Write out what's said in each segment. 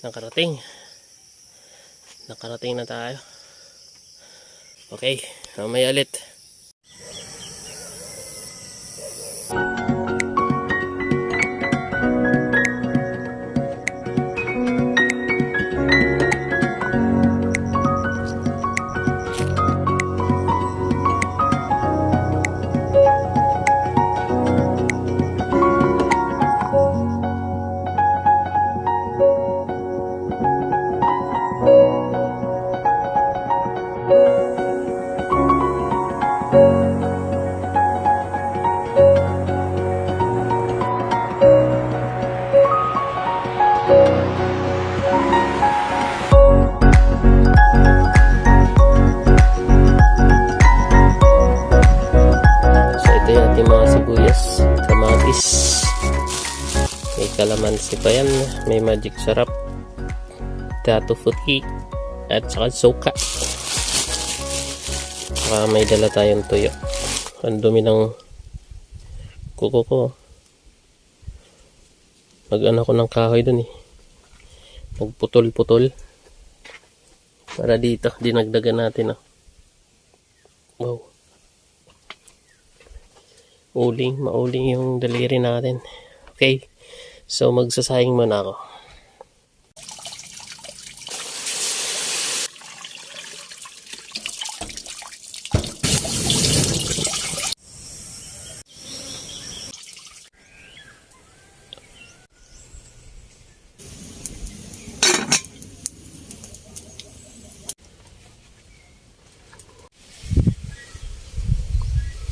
Nakarating na tayo. Okay, mamaya ulit. Kamatis, may kalamansi pa yan, may magic sarap, tato futi at saka suka. May dala tayong tuyo. Ang dumi ng kuko ko. Mag-ano ko ng kahoy dun magputol-putol para dito dinagdagan natin. Wow, mauling yung daliri natin. Okay, so magsasayang muna ako.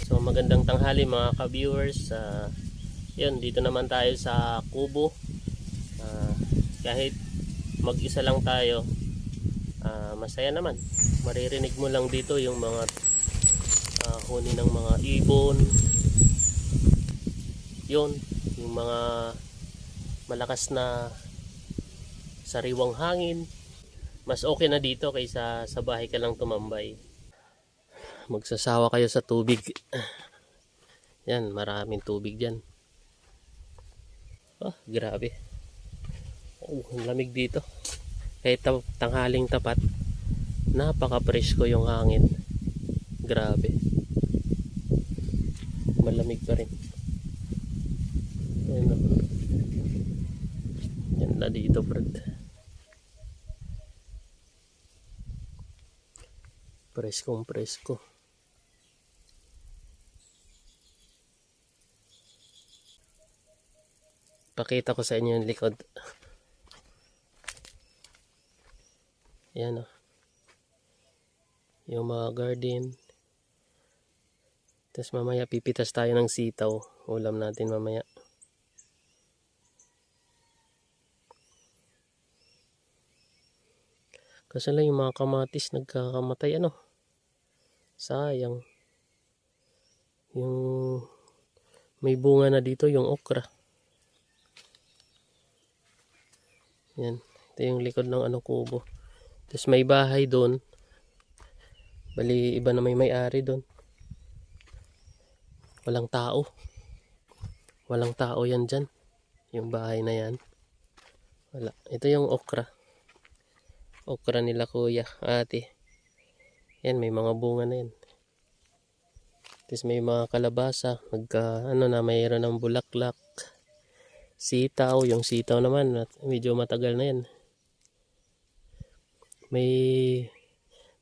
So magandang tanghali mga ka-viewers. Yun, dito naman tayo sa kubo. Kahit mag-isa lang tayo, masaya naman. Maririnig mo lang dito yung mga huni ng mga ibon. Yun, yung mga malakas na sariwang hangin. Mas okay na dito kaysa sa bahay ka lang tumambay. Magsasawa kayo sa tubig. Yan, maraming tubig dyan. Grabe. Ang lamig dito. Kahit tanghaling tapat, napaka-presko yung hangin. Grabe. Malamig pa rin. Ayan, yan na dito, brad. Presko. Pakita ko sa inyo yung likod. Yan yung mga garden. Tapos mamaya pipitas tayo ng sitaw. Ulam natin mamaya. Kasi lang yung mga kamatis nagkakamatay. Sayang. Yung may bunga na dito yung okra. Yan, ito yung likod ng kubo. Tapos may bahay doon. Bali iba na may-ari doon. Walang tao yan dyan. Yung bahay na yan. Wala. Ito yung okra nila kuya, ate. Yan, may mga bunga na yan. Tapos may mga kalabasa. Mayroon ng bulaklak. Sitaw, yung sitaw naman medyo matagal na yan.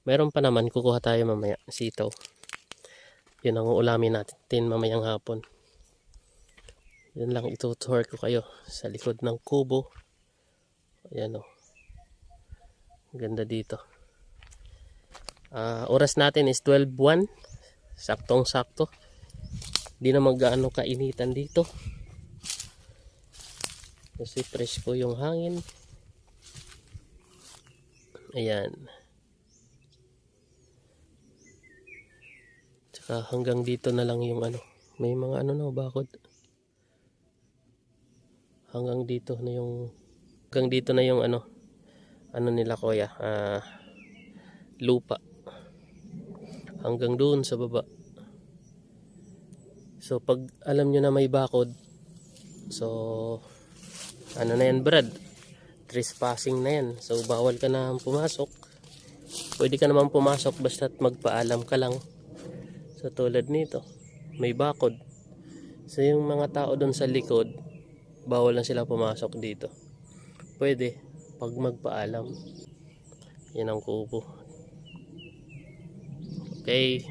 Meron pa naman, kukuha tayo mamaya sitaw. Yun ang ulamin natin mamayang hapon. Yan lang, itutour ko kayo sa likod ng kubo. Ayan ganda dito. Oras natin is 12:01. Saktong sakto. Di na mag-gaano kainitan dito kasi presko yung hangin. Ayan. Tsaka hanggang dito na lang yung may mga bakod. Hanggang dito na yung nila kuya, lupa. Hanggang doon sa baba. So pag alam nyo na may bakod, so na yan, brad, trespassing na yan. So bawal ka na pumasok. Pwede ka naman pumasok basta't magpaalam ka lang. So tulad nito, may bakod. So yung mga tao doon sa likod, bawal lang sila pumasok dito. Pwede pag magpaalam. Yan ang kubo. Okay.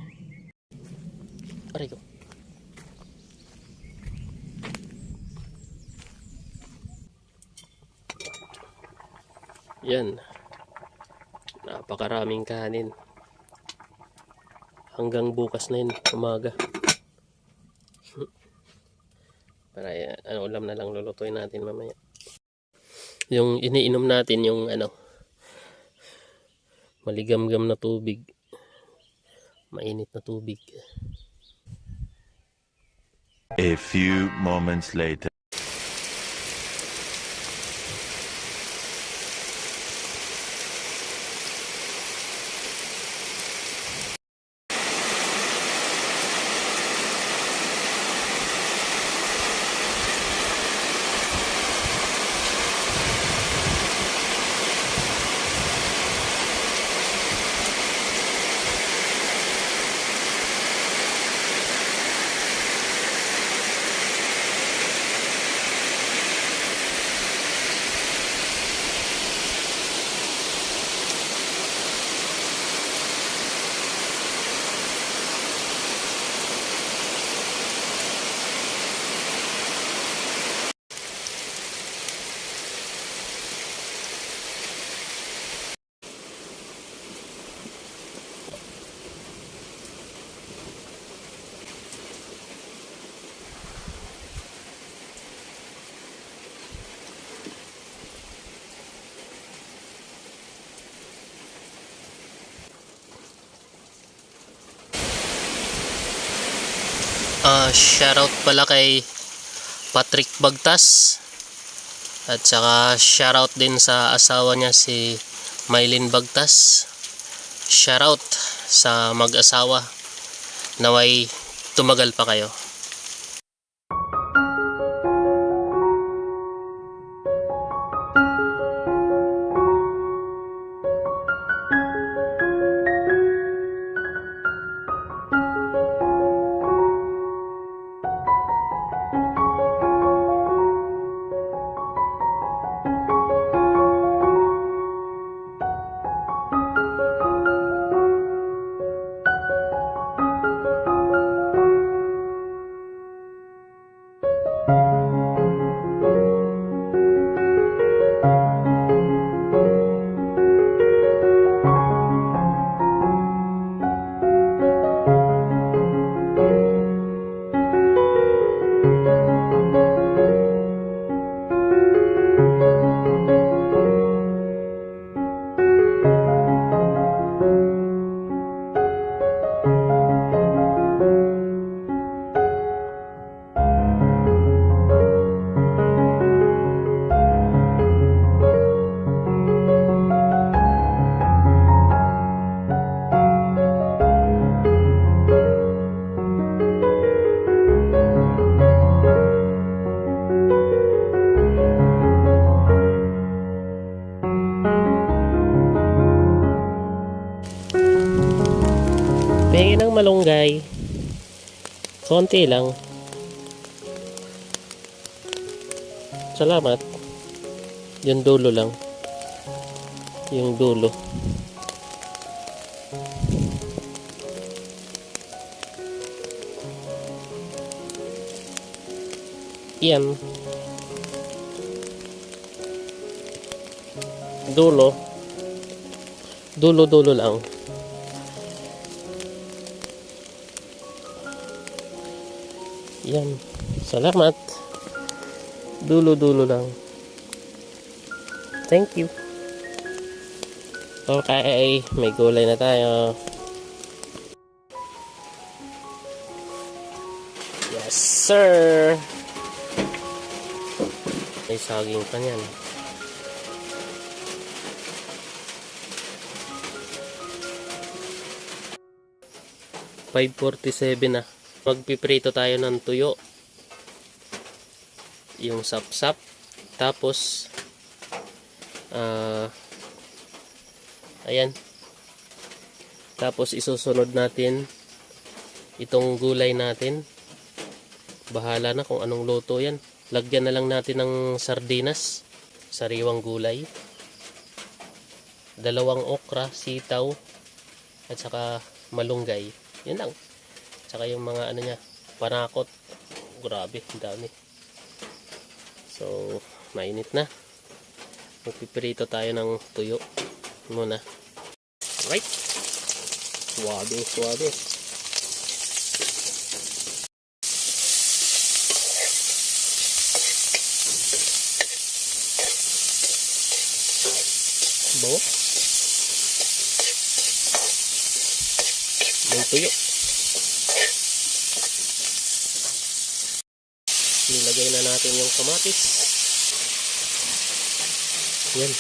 Aray ko. Yan. Napakaraming kanin. Hanggang bukas na yun, umaga. Para ulam na lang lulutuin natin mamaya. Yung iniinom natin yung maligam-gam na tubig. Mainit na tubig. A few moments later. Shoutout pala kay Patrick Bagtas. At saka shoutout din sa asawa niya si Mylene Bagtas. Shoutout sa mag-asawa. Naway tumagal pa kayo. Pengen ng malunggay. Konti lang. Salamat. Yung dulo lang. Yung dulo. Yan. Dulo. Dulo lang. Yan. Salamat. Dulo lang. Thank you. Okay, may gulay na tayo. Yes, sir. May saging pa niyan. $5.47 na. Magpiprito tayo ng tuyo. Yung sapsap. Tapos Ayan. Tapos isusunod natin itong gulay natin. Bahala na kung anong luto yan. Lagyan na lang natin ng sardinas, sariwang gulay, 2 okra, sitaw, at saka malunggay. Yan lang. Saka yung mga ano niya, panakot. Grabe, ang dami. So, mainit na. Magpipirito tayo ng tuyo muna. Right. Suwabe, suwabe. Bawa. May tuyo. Nilagay na natin yung kamatis. Yan.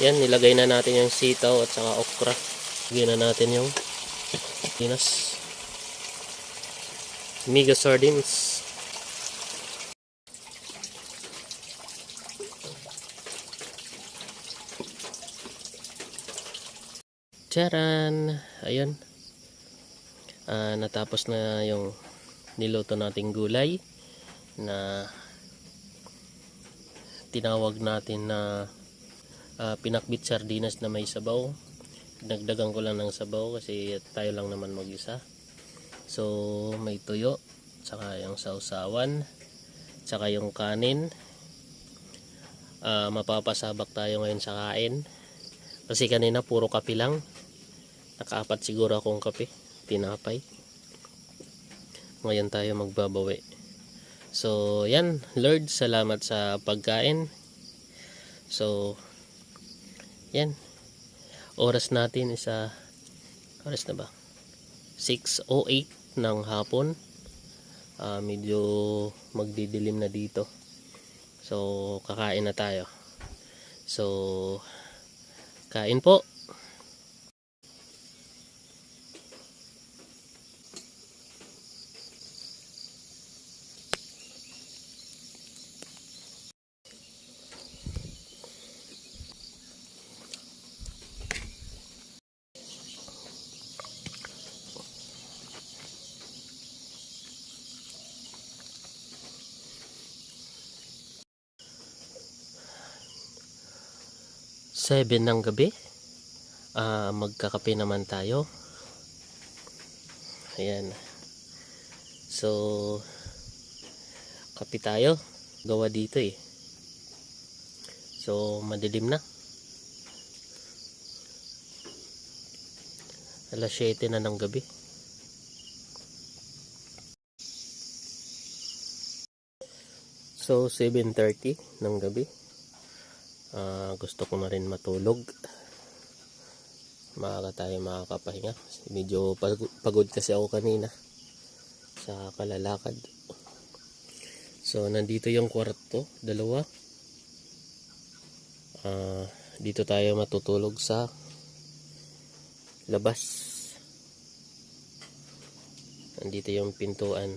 Yan, nilagay na natin yung sitaw at saka okra. Lagyan na natin yung sardinas. Mega sardines. Charan! Ayun. Natapos na yung niluto nating gulay na tinawag natin na pinakbit sardinas na may sabaw. Nagdagan ko lang ng sabaw kasi tayo lang naman mag-isa. So may tuyo, saka yung sausawan, saka yung kanin. Mapapasabak tayo ngayon sa kain kasi kanina puro kape lang. Nakaapat siguro akong kape, tinapay. Ngayon tayo magbabawi. So yan, Lord, salamat sa pagkain. So yan, oras natin is oras na ba? 6:08 ng hapon. Medyo magdidilim na dito. So kakain na tayo. So kain po. Seven ng gabi. Magkakape naman tayo. Ayan. So kape tayo. Gawa dito eh. So madilim na. Alas 7 na ng gabi. So 7:30 ng gabi. Gusto ko na rin matulog. Maaga tayo makakapahinga. Medyo pagod kasi ako kanina sa kalalakad. So nandito yung kwarto, 2. Dito tayo matutulog sa labas. Nandito yung pintuan,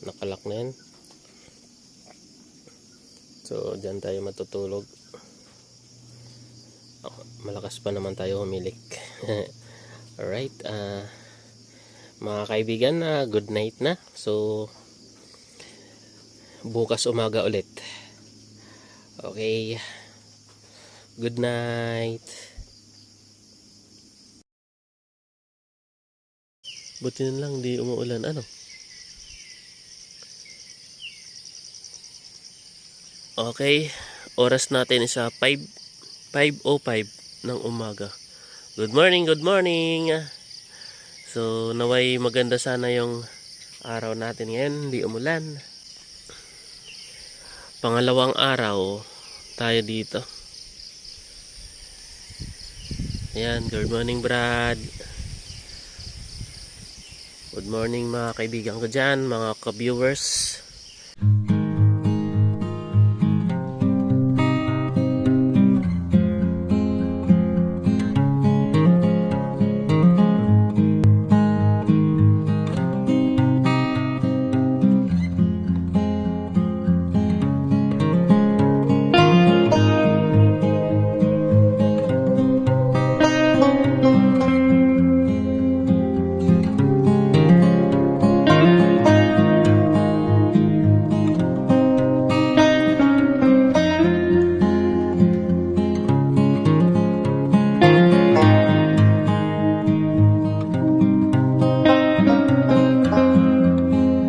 nakalak na yan. So dyan tayo matutulog. Malakas pa naman tayo humilik. Alright, mga kaibigan, good night na. So bukas umaga ulit. Okay, good night. Buti na lang di umuulan. Ano? Okay, oras natin is 5:05 ng umaga. Good morning, good morning. So naway maganda sana yung araw natin ngayon, hindi umulan. Pangalawang araw tayo dito. Ayan, good morning Brad. Good morning mga kaibigan ko dyan, mga ka-viewers.